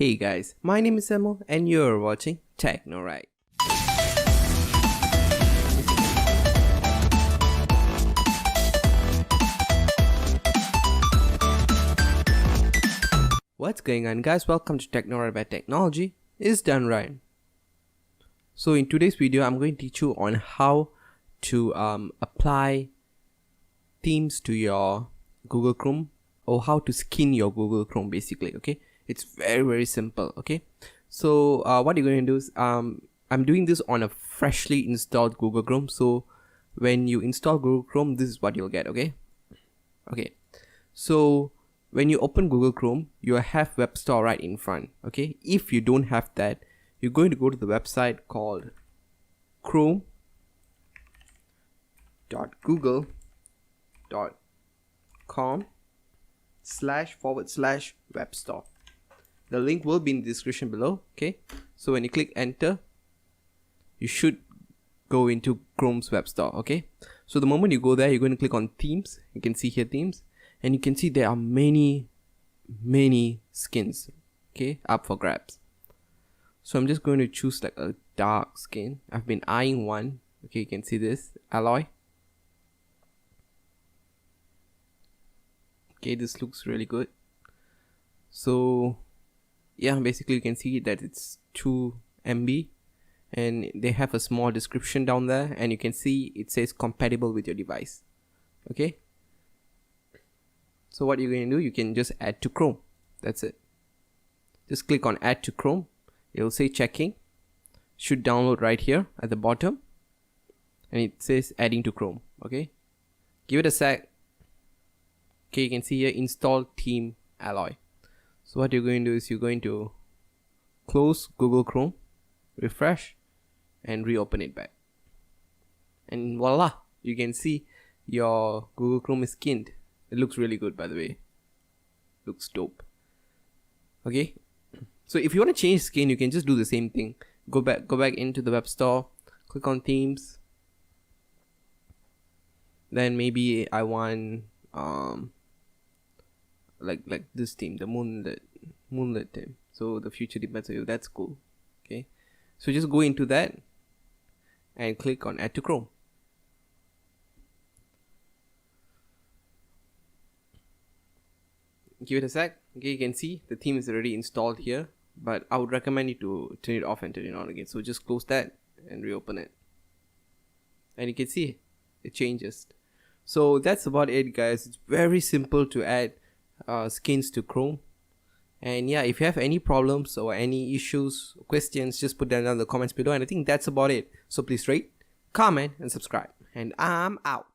Hey guys, my name is Emil and you're watching TechnoRight. What's going on guys, welcome to TechnoRight where technology is done right. So in today's video, I'm going to teach you on how to apply themes to your Google Chrome, or how to skin your Google Chrome basically, okay? It's very simple, okay? So what you're going to do is, I'm doing this on a freshly installed Google Chrome. So when you install Google Chrome, this is what you'll get, okay? Okay, so when you open Google Chrome, you have Web Store right in front, okay? If you don't have that, you're going to go to the website called chrome.google.com//web store. The link will be in the description below, okay? So when you click enter, you should go into Chrome's web store, okay? So the moment you go there, you're going to click on themes. You can see here themes, and you can see there are many skins, okay, up for grabs. So I'm just going to choose like a dark skin. I've been eyeing one, okay? You can see this alloy. Okay, this looks really good. So yeah, basically you can see that it's 2 MB and they have a small description down there, and you can see it says compatible with your device, okay? So what you're going to do, you can just add to Chrome. That's it. Just click on add to Chrome. It'll say checking. Should download right here at the bottom, and it says adding to Chrome, okay? Give it a sec. Okay, you can see here install theme alloy. So what you're going to do is you're going to close Google Chrome, refresh, and reopen it back, and voila, you can see your Google Chrome is skinned. It looks really good, by the way. Looks dope. Okay, so if you want to change skin, you can just do the same thing. Go back into the web store, click on themes, then maybe I want like this theme, the moonlit theme. So the future depends on you. That's cool. Okay, so just go into that and click on add to Chrome. Give it a sec. Okay, you can see the theme is already installed here, but I would recommend you to turn it off and turn it on again. So just close that and reopen it, and you can see it changes. So that's about it guys. It's very simple to add skins to Chrome. And yeah, if you have any problems or any issues, questions, just put them down in the comments below. And I think that's about it. So please rate, comment, and subscribe. And I'm out.